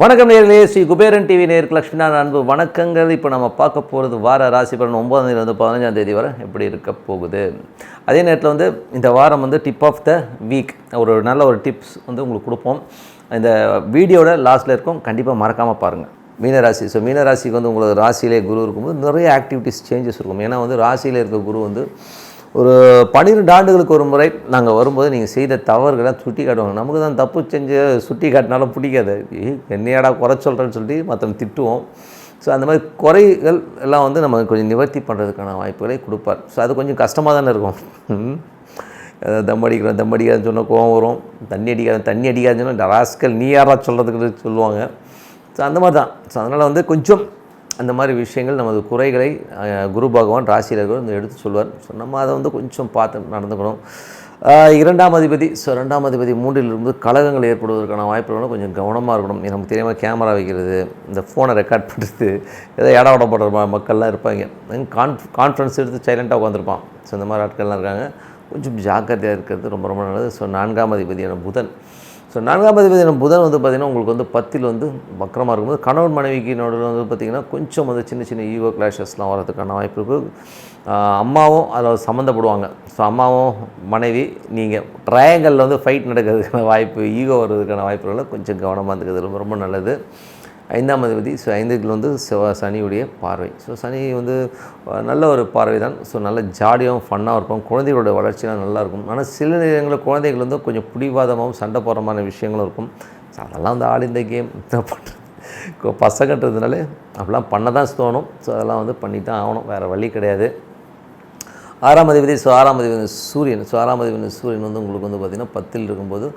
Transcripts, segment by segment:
வணக்கம் நேயர்களே, ஸ்ரீ குபேரன் டிவி நேயருக்கு லட்சுமிநாதன் அன்பு வணக்கங்கள். இப்போ நம்ம பார்க்க போகிறது வார ராசி பலன் 9ஆம் தேதியிலிருந்து 15ஆம் தேதி வரை எப்படி இருக்க போகுது. அதே நேரத்தில் இந்த வாரம் டிப் ஆஃப் த வீக் ஒரு நல்ல ஒரு டிப்ஸ் உங்களுக்கு கொடுப்போம். இந்த வீடியோட லாஸ்ட்டில் இருக்கும், கண்டிப்பாக மறக்காமல் பாருங்கள். மீனராசி. ஸோ மீனராசிக்கு உங்களுக்கு ராசியிலே குரு இருக்கும்போது நிறைய ஆக்டிவிட்டிஸ் சேஞ்சஸ் இருக்கும். ஏன்னா ராசியில் இருக்க குரு ஒரு 12 ஆண்டுகளுக்கு ஒரு முறை நாங்கள் வரும்போது நீங்கள் செய்த தவறுகளை சுட்டி காட்டுவாங்க. நமக்கு தான் தப்பு செஞ்சு சுட்டி காட்டினாலும் பிடிக்காது. என்னையாடா குறை சொல்கிறேன்னு சொல்லிட்டு மற்றவங்க திட்டுவோம். ஸோ அந்த மாதிரி குறைகள் எல்லாம் நம்ம கொஞ்சம் நிவர்த்தி பண்ணுறதுக்கான வாய்ப்புகளை கொடுப்பார். ஸோ அது கொஞ்சம் கஷ்டமாக தானே இருக்கும். தம் அடிக்காதுன்னு சொன்னால் கோவம் வரும். தண்ணி அடிக்காதுன்னு சொன்னால் ராஸ்கல் நீ யாரா சொல்கிறதுக்கு சொல்லுவாங்க. ஸோ அந்த மாதிரி தான். ஸோ அதனால் கொஞ்சம் அந்த மாதிரி விஷயங்கள் நமது குறைகளை குரு பகவான் ராசியில் எடுத்து சொல்வார். ஸோ நம்ம அதை கொஞ்சம் பார்த்து நடந்துக்கணும். 2ஆம் அதிபதி. ஸோ 2ஆம் அதிபதி 3இல் இருந்து கலகங்கள் ஏற்படுவதற்கான வாய்ப்புகளும் கொஞ்சம் கவனமாக இருக்கணும். நமக்கு தெரியாமல் கேமரா வைக்கிறது, இந்த ஃபோனை ரெக்கார்ட் பண்ணுறது, ஏதோ இடம் விடப்படுற மக்கள்லாம் இருப்பாங்க. கான்ஃபரன்ஸ் எடுத்து சைலண்ட்டாக உட்காந்துருப்பான். ஸோ இந்த மாதிரி ஆட்கள்லாம் இருக்காங்க. கொஞ்சம் ஜாக்கிரதையாக இருக்கிறது ரொம்ப ரொம்ப நல்லது. ஸோ 4ஆம் அதிபதியான புதன். ஸோ 4ஆம் அதிபதியான புதன் பார்த்திங்கன்னா உங்களுக்கு 10ல் வக்கரமாக இருக்கும்போது கணவன் மனைவிக்கு நடுவில் பார்த்திங்கன்னா கொஞ்சம் சின்ன சின்ன ஈகோ கிளாஷஸ்லாம் வரதுக்கான வாய்ப்பு இருக்குது. அம்மாவும் அதில் சம்மந்தப்படுவாங்க. ஸோ அம்மாவும் மனைவி நீங்கள் ட்ரையாங்கலில் ஃபைட் நடக்கிறதுக்கான வாய்ப்பு, ஈகோ வர்றதுக்கான வாய்ப்புகளை கொஞ்சம் கவனமாக இருக்கிறது ரொம்ப ரொம்ப நல்லது. 5ஆம் அதிபதி. ஸோ 5க்கு சனியுடைய பார்வை. ஸோ சனி நல்ல ஒரு பார்வை தான். ஸோ நல்ல ஜாலியாகவும் ஃபன்னாகவும் இருக்கும். குழந்தைகளோட வளர்ச்சியெலாம் நல்லாயிருக்கும். ஆனால் சில நேரங்களில் குழந்தைகள் கொஞ்சம் பிடிவாதமாகவும் சண்டை போடுறமான விஷயங்களும் இருக்கும். ஸோ அதெல்லாம் ஆல் இந்த கேம் பண்ணுறது பசங்கன்றதுனால அப்படிலாம் பண்ண தான் தோணும். ஸோ அதெல்லாம் பண்ணி தான் ஆகணும், வேறு வழி கிடையாது. 6ஆம் அதிபதி. ஸோ 6ஆம் அதிபதி சூரியன். ஸோ 6ஆம் அதிபதி சூரியன் உங்களுக்கு பார்த்திங்கன்னா 10ல் இருக்கும்போது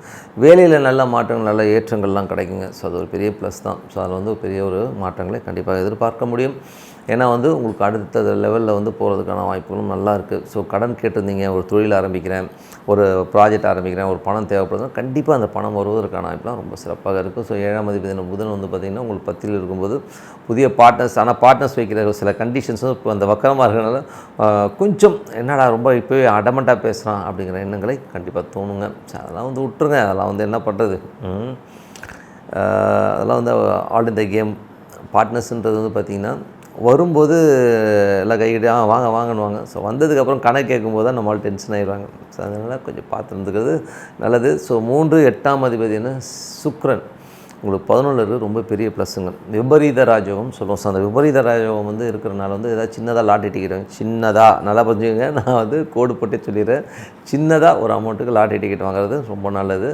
வேலையில் நல்ல மாற்றங்கள், நல்ல ஏற்றங்கள்லாம் கிடைக்குங்க. ஸோ அது ஒரு பெரிய ப்ளஸ் தான். ஸோ அதில் பெரிய ஒரு மாற்றங்களை கண்டிப்பாக எதிர்பார்க்க முடியும். ஏன்னா உங்களுக்கு அடுத்த லெவலில் போகிறதுக்கான வாய்ப்புகளும் நல்லா இருக்குது. ஸோ கடன் கேட்டிருந்தீங்க, ஒரு தொழில் ஆரம்பிக்கிறேன், ஒரு ப்ராஜெக்ட் ஆரம்பிக்கிறேன், ஒரு பணம் தேவைப்படுதுன்னா கண்டிப்பாக அந்த பணம் வருவதற்கான வாய்ப்புலாம் ரொம்ப சிறப்பாக இருக்குது. ஸோ 7ஆம் அதிபதி புதன் பார்த்திங்கன்னா உங்களுக்கு 10ல் இருக்கும்போது புதிய பார்ட்னர்ஸ், ஆனால் பார்ட்னர்ஸ் வைக்கிற சில கண்டிஷன்ஸும் இப்போ அந்த வக்கரமாக இருக்கிறனால கொஞ்சம் என்னடா ரொம்ப இப்போவே அடமெண்ட்டாக பேசுகிறான் அப்படிங்கிற எண்ணங்களை கண்டிப்பாக தோணுங்க. அதெல்லாம் விட்டுருங்க. அதெல்லாம் என்ன பண்ணுறது. அதெல்லாம் ஆல் இந்த கேம். பார்ட்னர்ஸுன்றது பார்த்திங்கன்னா வரும்போது எல்லாம் கைகிட்ட வாங்கணுவாங்க. ஸோ வந்ததுக்கப்புறம் கணக்கு கேட்கும்போது தான் நம்மளால் டென்ஷன் ஆகிடுவாங்க. ஸோ அதனால் கொஞ்சம் பார்த்து இருந்துக்கிறது நல்லது. ஸோ 3 8ஆம் அதிபதினு சுக்கிரன் உங்களுக்கு 11ல் இருக்குது, ரொம்ப பெரிய ப்ளஸ்ஸுங்க. விபரீத ராஜயோகம் சொல்லுவோம். ஸோ அந்த விபரீத ராஜயோகம் இருக்கிறனால ஏதாவது சின்னதாக லாட்டரி டிக்கெட் சின்னதாக நல்லா புரிஞ்சுங்க. நான் கோடு போட்டு சொல்லிடுறேன். சின்னதாக ஒரு அமௌண்ட்டுக்கு லாட்டரி டிக்கெட் வாங்குறது ரொம்ப நல்லது.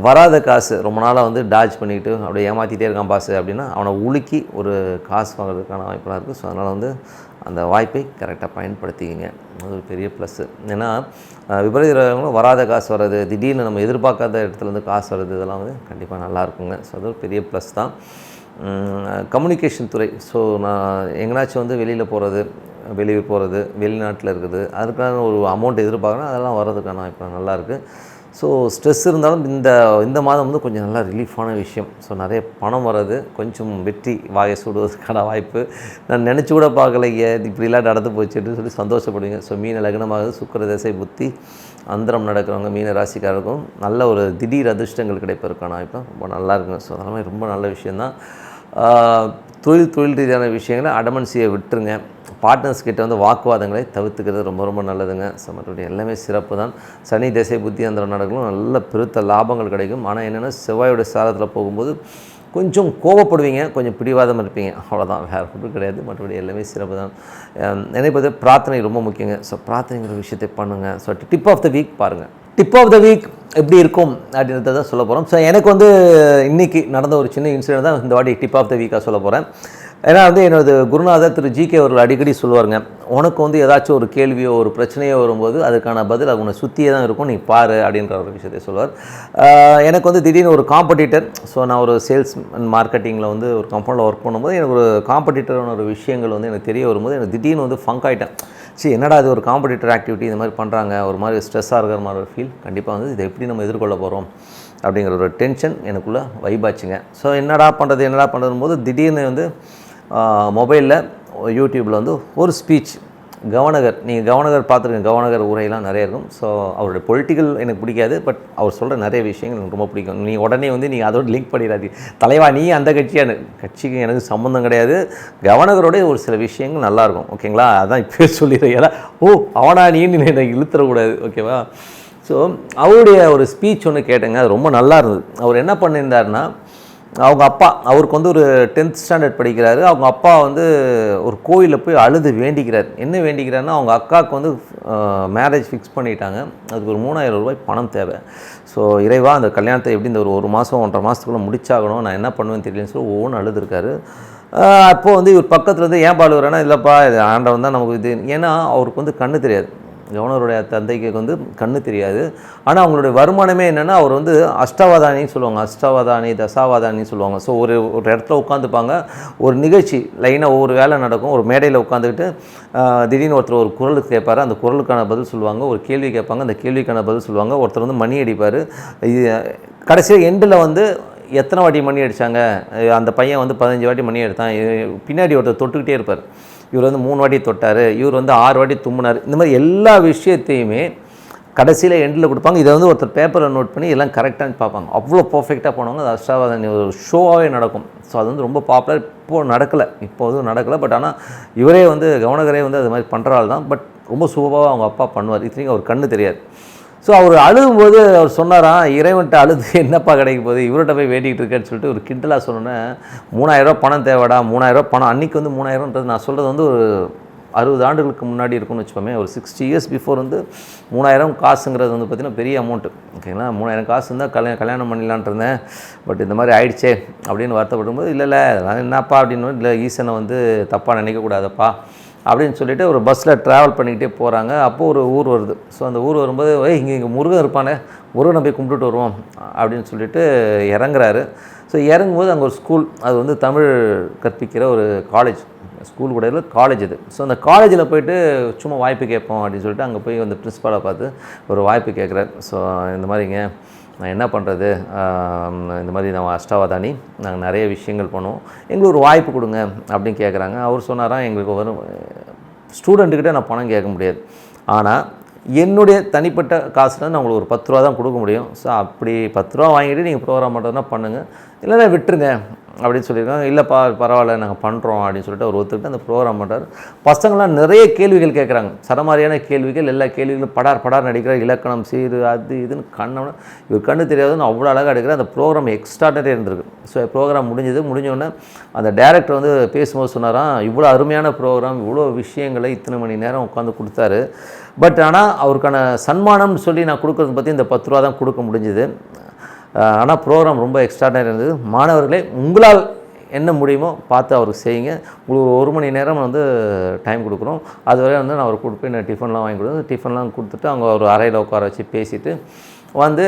வராத காசு ரொம்ப நாளாக டாஜ் பண்ணிக்கிட்டு அப்படியே ஏமாற்றிட்டே இருக்கான் பாஸ் அப்படின்னா அவனை உலுக்கி ஒரு காசு வாங்குறதுக்கான வாய்ப்பெலாம் இருக்குது. ஸோ அதனால் அந்த வாய்ப்பை கரெக்டாக பயன்படுத்திக்கிங்க. அது ஒரு பெரிய ப்ளஸ்ஸு. ஏன்னா விபரீதங்களும் வராத காசு வர்றது, திடீர்னு நம்ம எதிர்பார்க்காத இடத்துலேருந்து காசு வர்றது, இதெல்லாம் கண்டிப்பாக நல்லாயிருக்குங்க. ஸோ அது ஒரு பெரிய ப்ளஸ் தான். கம்யூனிகேஷன் துறை. ஸோ நான் எங்கேனாச்சும் வெளியில் போகிறது, வெளியூர் போகிறது, வெளிநாட்டில் இருக்குது, அதுக்கான ஒரு அமௌண்ட் எதிர்பார்க்குறேன், அதெல்லாம் வர்றதுக்கான வாய்ப்பு நல்லாயிருக்கு. ஸோ ஸ்ட்ரெஸ் இருந்தாலும் இந்த மாதம் கொஞ்சம் நல்லா ரிலீஃபான விஷயம். ஸோ நிறைய பணம் வர்றது, கொஞ்சம் வெற்றி வாயை சூடுவதற்கான வாய்ப்பு. நான் நினச்சி கூட பார்க்கலைங்க இப்படிலாம் நடந்து போச்சுன்னு சொல்லி சந்தோஷப்படுவீங்க. ஸோ மீன லக்னமாகுது, சுக்கிர திசை புத்தி அந்தரம் நடக்கிறவங்க மீன ராசிக்காரருக்கும் நல்ல ஒரு திடீர் அதிர்ஷ்டங்கள் கிடைப்பதற்கான வாய்ப்பு ரொம்ப நல்லா இருக்குங்க. ஸோ அதெல்லாமே ரொம்ப நல்ல விஷயந்தான். தொழில் ரீதியான விஷயங்களை அடமன்சியை விட்டுருங்க. பார்ட்னர்ஸ் கிட்ட வாக்குவாதங்களை தவிர்த்துக்கிறது ரொம்ப ரொம்ப நல்லதுங்க. ஸோ மற்றபடி எல்லாமே சிறப்பு தான். சனி திசை புத்தி அந்த நடக்கலும் நல்ல பெருத்த லாபங்கள் கிடைக்கும். ஆனால் என்னென்னா செவ்வாயோட சாரத்தில் போகும்போது கொஞ்சம் கோவப்படுவீங்க, கொஞ்சம் பிடிவாதம் இருப்பீங்க, அவ்வளோதான், வேறு ஒன்றும் கிடையாது. மற்றபடி எல்லாமே சிறப்பு தான். நினைப்பது பிரார்த்தனை ரொம்ப முக்கியங்க. ஸோ பிரார்த்தனைங்கிற விஷயத்தை பண்ணுங்கள். So tip of the week பாருங்கள். டிப் ஆஃப் த வீக் எப்படி இருக்கும் அப்படின்றத தான் சொல்ல போகிறோம். ஸோ எனக்கு இன்றைக்கி நடந்த ஒரு சின்ன இன்சிடென்ட் தான் இந்த வாட்டி டிப் ஆஃப் த வீக்காக சொல்ல போகிறேன். ஏன்னா என்னோட குருநாதர் திரு ஜி.கே. அவர்கள் அடிக்கடி சொல்லுவாருங்க, உனக்கு ஏதாச்சும் ஒரு கேள்வியோ ஒரு பிரச்சனையோ வரும்போது அதுக்கான பதில் அவனை சுற்றியே தான் இருக்கும், நீ பாரு அப்படின்ற ஒரு விஷயத்தை சொல்லுவார். எனக்கு திடீர்னு ஒரு காம்படிட்டர். ஸோ நான் ஒரு சேல்ஸ் அண்ட் மார்க்கெட்டிங்கில் ஒரு கம்பெனியில் ஒர்க் பண்ணும்போது எனக்கு ஒரு காம்படிட்டரான ஒரு விஷயங்கள் எனக்கு தெரிய வரும்போது எனக்கு திடீர்னு ஃபங்க் ஆகிட்டேன். சரி என்னடா அது ஒரு காம்படிட்டர் ஆக்டிவிட்டி இந்த மாதிரி பண்ணுறாங்க, ஒரு மாதிரி ஸ்ட்ரெஸ்ஸாக இருக்கிற மாதிரி ஒரு ஃபீல். கண்டிப்பாக இதை எப்படி நம்ம எதிர்கொள்ள போகிறோம் அப்படிங்கிற ஒரு டென்ஷன் எனக்குள்ளே வைபாச்சுங்க. ஸோ என்னடா பண்ணுறது போது திடீர்னு மொபைலில் யூடியூப்பில் ஒரு ஸ்பீச் நீங்கள் கவர்னர் பார்த்துருங்க, கவர்னர் உரையெல்லாம் நிறைய இருக்கும். ஸோ அவருடைய பொலிட்டிக்கல் எனக்கு பிடிக்காது, பட் அவர் சொல்கிற நிறைய விஷயங்கள் எனக்கு ரொம்ப பிடிக்கும். நீ உடனே வந்து நீங்கள் அதோட லிங்க் பண்ணிடாதீங்க, தலைவா நீ அந்த கட்சிக்கு எனக்கு சம்மந்தம் கிடையாது. கவர்னரோடைய ஒரு சில விஷயங்கள் நல்லாயிருக்கும், ஓகேங்களா? அதான் இப்போ சொல்லிடுறேன். ஏன்னா அவனா நீன்னு எனக்கு இழுத்துறக்கூடாது, ஓகேவா? ஸோ அவருடைய ஒரு ஸ்பீச் ஒன்று கேட்டேங்க, அது ரொம்ப நல்லா இருந்தது. அவர் என்ன பண்ணியிருந்தாருன்னா, அவங்க அப்பா, அவருக்கு வந்து ஒரு 10th ஸ்டாண்டர்ட் படிக்கிறாரு. அவங்க அப்பா வந்து ஒரு கோயிலில் போய் அழுது வேண்டிக்கிறார். என்ன வேண்டிக்கிறாருன்னா, அவங்க அக்காவுக்கு வந்து மேரேஜ் ஃபிக்ஸ் பண்ணிட்டாங்க, அதுக்கு ஒரு 3000 ரூபாய் பணம் தேவை. ஸோ இறைவா அந்த கல்யாணத்தை எப்படி இந்த ஒரு மாதம் 1.5 மாதத்துக்குள்ளே முடிச்சாகணும், நான் என்ன பண்ணுவேன்னு தெரியலன்னு சொல்லி ஒவ்வொன்று அழுதுருக்காரு. அப்போது வந்து இவர் பக்கத்தில் இருந்து ஏன் பாடுவாருன்னா, இல்லைப்பா இது ஆண்டவன் தான் நமக்கு இது. ஏன்னா அவருக்கு வந்து கண்ணு தெரியாது, கவர்னருடைய தந்தைக்கு வந்து கண்ணு தெரியாது. ஆனால் அவங்களுடைய வருமானமே என்னென்னா, அவர் வந்து அஷ்டாவதானின்னு சொல்லுவாங்க, அஷ்டாவதானி தசாவதானின்னு சொல்லுவாங்க. ஸோ ஒரு இடத்துல உட்காந்துப்பாங்க, ஒரு நிகழ்ச்சி லைனாக ஒவ்வொரு வேலை நடக்கும், ஒரு மேடையில் உட்காந்துக்கிட்டு திடீர்னு ஒருத்தர் ஒரு குரலுக்கு கேட்பார், அந்த குரலுக்கான பதில் சொல்லுவாங்க. ஒரு கேள்வி கேட்பாங்க, அந்த கேள்விக்கான பதில் சொல்லுவாங்க. ஒருத்தர் வந்து மணி அடிப்பார். இது கடைசியாக எண்டில் வந்து எத்தனை வாட்டி மணி அடித்தாங்க, அந்த பையன் வந்து 15 வாட்டி மணி எடுத்தான், பின்னாடி ஒருத்தர் தொட்டுக்கிட்டே இருப்பார். இவர் வந்து 3 வாட்டி தொட்டார், இவர் வந்து 6 வாட்டி தும்முனார். இந்த மாதிரி எல்லா விஷயத்தையுமே கடைசியில் எண்டில் கொடுப்பாங்க. இதை வந்து ஒருத்தர் பேப்பரில் நோட் பண்ணி எல்லாம் கரெக்டாக பார்ப்பாங்க. அவ்வளோ பர்ஃபெக்டாக போனவங்க. அது அஷ்டாவதானி ஒரு ஷோவாகவே நடக்கும். ஸோ அது வந்து ரொம்ப பாப்புலர். இப்போது நடக்கலை, இப்போதும் நடக்கலை. பட் ஆனால் இவரே வந்து கவர்னரே வந்து அது மாதிரி பண்ணுறாள் தான். பட் ரொம்ப சூப்பராக அவங்க அப்பா பண்ணுவார். இத்தனைக்கும் அவர் கண்ணு தெரியாது. ஸோ அவர் அழுகும்போது அவர் சொன்னாராம், இறைவன்ட்ட அழுது என்னப்பா கிடைக்க போகுது, இவர்கிட்ட போய் வேண்டிகிட்டு இருக்கேன்னு சொல்லிட்டு ஒரு கிண்டலாக சொன்னோன்னே, 3000 ரூபா பணம் தேவைடா, 3000 ரூபா பணம். அன்றைக்கி வந்து 3000ன்றது நான் சொல்கிறது வந்து ஒரு 60 ஆண்டுகளுக்கு முன்னாடி இருக்கும்னு வச்சுப்போமே. ஒரு 60 இயர்ஸ் பிஃபோர் வந்து 3000 காசுங்கிறது வந்து பார்த்திங்கன்னா பெரிய அமௌண்ட்டு, ஓகேங்களா? 3000 காசு இருந்தால் கல்யாணம் பண்ணிடலான்ட்டு இருந்தேன், பட் இந்த மாதிரி ஆயிடுச்சே அப்படின்னு வருத்தப்படும்போது, இல்லை நான் என்னப்பா அப்படின்னு, இல்லை ஈசனை வந்து தப்பாக நினைக்கக்கூடாதப்பா அப்படின்னு சொல்லிட்டு ஒரு பஸ்ஸில் ட்ராவல் பண்ணிக்கிட்டே போகிறாங்க. அப்போது ஒரு ஊர் வருது. ஸோ அந்த ஊர் வரும்போது, இங்கே முருகன் இருப்பானே, முருகனை போய் கும்பிட்டுட்டு வருவோம் அப்படின்னு சொல்லிட்டு இறங்குறாரு. ஸோ இறங்கும்போது அங்கே ஒரு ஸ்கூல், அது வந்து தமிழ் கற்பிக்கிற ஒரு காலேஜ், ஸ்கூல் கூட இல்லை, காலேஜ் இது. ஸோ அந்த காலேஜில் போய்ட்டு சும்மா வாய்ப்பு கேட்போம் அப்படின்னு சொல்லிட்டு அங்கே போய் வந்து பிரின்ஸ்பாலை பார்த்து ஒரு வாய்ப்பு கேட்குறாரு. ஸோ இந்த மாதிரிங்க நான் என்ன பண்ணுறது, இந்த மாதிரி நான் அஷ்டாவதானி, நாங்கள் நிறைய விஷயங்கள் பண்ணுவோம், எங்களுக்கு ஒரு வாய்ப்பு கொடுங்க அப்படின்னு கேட்குறாங்க. அவர் சொன்னாராம், எங்களுக்கு வரும் ஸ்டூடெண்ட்டுக்கிட்ட நான் பணம் கேட்க முடியாது, ஆனால் என்னுடைய தனிப்பட்ட காசுல நான் உங்களுக்கு ஒரு 10 ரூபா தான் கொடுக்க முடியும். ஸோ அப்படி 10 ரூபா வாங்கிட்டு நீங்கள் ப்ரோக்ராம் பண்ணுறதுனா பண்ணுங்கள், இல்லைன்னா விட்டுருங்க அப்படின்னு சொல்லியிருக்காங்க. இல்லைப்பா பரவாயில்ல நாங்கள் பண்ணுறோம் அப்படின்னு சொல்லிட்டு அவர் ஒத்துக்கிட்டு அந்த ப்ரோக்ராம் பண்ணுறாரு. பசங்களாம் நிறைய கேள்விகள் கேட்குறாங்க, சரமாரியான கேள்விகள். எல்லா கேள்விகளும் படார் நடிக்கிறார், இலக்கணம் சீரு அது இதுன்னு கண்ணவன இவர் கண்ணு தெரியாதுன்னு அவ்வளோ அழகாக எடுக்கிறார். அந்த ப்ரோக்ராம் எக்ஸ்ட்ராடனரி இருந்திருக்கு. ஸோ ப்ரோக்ராம் முடிஞ்சோடனே அந்த டேரக்டர் வந்து பேசும்போது சொன்னாராம், இவ்வளோ அருமையான ப்ரோக்ராம், இவ்வளோ விஷயங்களை இத்தனை மணி நேரம் உட்காந்து கொடுத்தாரு. பட் ஆனால் அவருக்கான சன்மானம்னு சொல்லி நான் கொடுக்குறது பற்றி இந்த 10 ரூபா தான் கொடுக்க முடிஞ்சுது. ஆனால் ப்ரோக்ராம் ரொம்ப எக்ஸ்ட்ராடனரி இருந்தது. மாணவர்களே, உங்களால் என்ன முடியுமோ பார்த்து அவருக்கு செய்யுங்க. உங்களுக்கு 1 மணி நேரம் வந்து டைம் கொடுக்குறோம். அதுவரை வந்து நான் அவர் கூப்பிட்டு நான் டிஃபன்லாம் வாங்கி கொடுத்து, டிஃபன்லாம் கொடுத்துட்டு அவங்க ஒரு அறையில் உட்கார வச்சு பேசிவிட்டு வந்து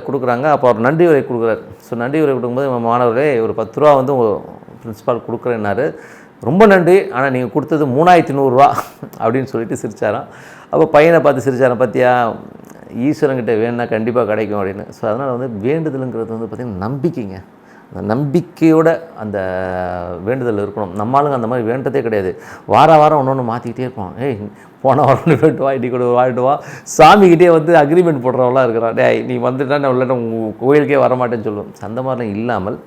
கொடுக்குறாங்க. அப்போ அவர் நன்றி உரை கொடுக்குறாரு. ஸோ நன்றி உரை கொடுக்கும்போது மாணவர்களே, ஒரு 10 ரூபா வந்து பிரின்ஸிபால் கொடுக்குறேன்னாரு. ரொம்ப நன்றி, ஆனால் நீங்கள் கொடுத்தது 3100 ரூபா அப்படின்னு சொல்லிட்டு சிரிச்சாராம். அப்போ பையனை பார்த்து சிரிச்சாராம், பார்த்தியா ஈஸ்வரங்கிட்ட வேணுன்னா கண்டிப்பாக கிடைக்கும் அப்படின்னு. ஸோ அதனால் வந்து வேண்டுதலுங்கிறது வந்து பார்த்திங்கன்னா நம்பிக்கைங்க. அந்த நம்பிக்கையோட அந்த வேண்டுதல் இருக்கணும். நம்மளுங்க அந்த மாதிரி வேண்டதே கிடையாது. வாரம் ஒன்று மாற்றிக்கிட்டே இருப்போம். போன வாரம் வேண்டுவா, இன்றைக்கி கூட வாழ்ட்டுவா, சாமிக்கிட்டே வந்து அக்ரிமெண்ட் போடுறவங்களாம் இருக்கிறான். நீ வந்துட்டா நான் உள்ள உங்கள் கோயிலுக்கே வரமாட்டேன்னு சொல்லுவோம். அந்த மாதிரிலாம் இல்லாமல்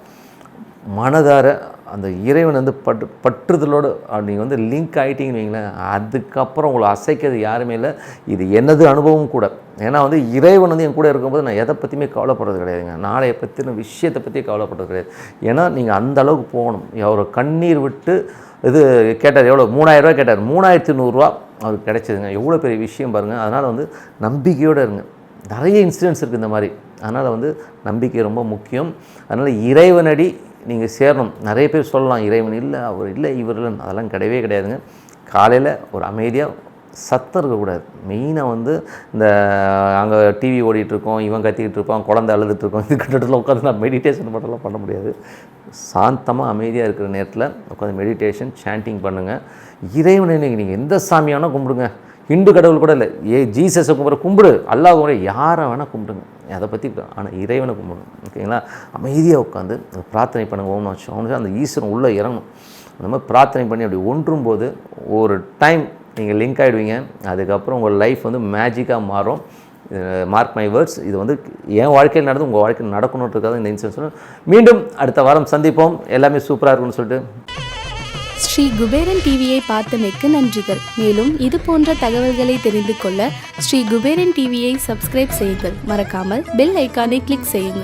மனதார அந்த இறைவன் வந்து பற்றுதலோடு நீங்கள் வந்து லிங்க் ஆகிட்டீங்கன்னு வைங்களேன், அதுக்கப்புறம் உங்களை அசைக்கிறது யாருமே இல்லை. இது எனது அனுபவம் கூட. ஏன்னா வந்து இறைவன் வந்து என் கூட இருக்கும்போது நான் எதை பற்றியுமே கவலைப்படுறது கிடையாதுங்க. நாளைய பற்றின விஷயத்தை பற்றி கவலைப்படுறது கிடையாது. ஏன்னா நீங்கள் அந்த அளவுக்கு போகணும். அவர் கண்ணீர் விட்டு இது கேட்டார், எவ்வளோ 3000 ரூபா கேட்டார், 3100 ரூபா அவருக்கு கிடைச்சிதுங்க. எவ்வளோ பெரிய விஷயம் பாருங்கள். அதனால் வந்து நம்பிக்கையோடு இருங்க. நிறைய இன்சிடென்ட்ஸ் இருக்குது இந்த மாதிரி. அதனால் வந்து நம்பிக்கை ரொம்ப முக்கியம். அதனால் இறைவனடி நீங்கள் சேரணும். நிறைய பேர் சொல்லலாம், இறைவன் இல்லை, அவர் இல்லை, இவர் இல்லைன்னு. அதெல்லாம் கிடையவே கிடையாதுங்க. காலையில் ஒரு அமைதியாக சத்தம் இருக்கக்கூடாது. மெயினாக வந்து இந்த அங்கே டிவி ஓடிட்டுருக்கோம், இவன் கத்திக்கிட்டு இருப்பான், குழந்தை அழுதுட்டுருக்கோம், இது கிட்டத்தில் உட்காந்து நான் மெடிடேஷன் மட்டும்லாம் பண்ண முடியாது. சாந்தமாக அமைதியாக இருக்கிற நேரத்தில் உட்காந்து மெடிடேஷன் சாண்டிங் பண்ணுங்கள். இறைவனை நீங்கள் எந்த சாமியானா கும்பிடுங்க. ஹிந்து கடவுள் கூட இல்லை, ஜீசஸை கும்பிடு, அல்லாஹ் கும்பிடு, யாரை வேணால் கும்பிடுங்க, அதை பற்றி. ஆனால் இறைவனை கும்பிடணும், ஓகேங்களா? அமைதியாக உட்காந்து பிரார்த்தனை பண்ணுங்க. ஓம்னு அந்த ஈஸ்வரன் உள்ளே இறங்கணும். அந்த மாதிரி பிரார்த்தனை பண்ணி அப்படி ஒன்றும் போது ஒரு டைம் நீங்கள் லிங்க் ஆகிடுவீங்க. அதுக்கப்புறம் உங்கள் லைஃப் வந்து மேஜிக்காக மாறும். Mark my words. இது வந்து என் வாழ்க்கையில் நடந்து உங்கள் வாழ்க்கையில் நடக்கணுன்றதுக்காக இந்த இன்சூரன்ஸ். மீண்டும் அடுத்த வாரம் சந்திப்போம். எல்லாமே சூப்பராக இருக்கும்னு சொல்லிட்டு ஸ்ரீ குபேரன் டிவியை பார்த்தமைக்கு நன்றிகள். மேலும் இது போன்ற தகவல்களை தெரிந்து கொள்ள ஸ்ரீ குபேரன் டிவியை சப்ஸ்கிரைப் செய்யுங்கள். மறக்காமல் பெல் ஐக்கானை கிளிக் செய்யுங்கள்.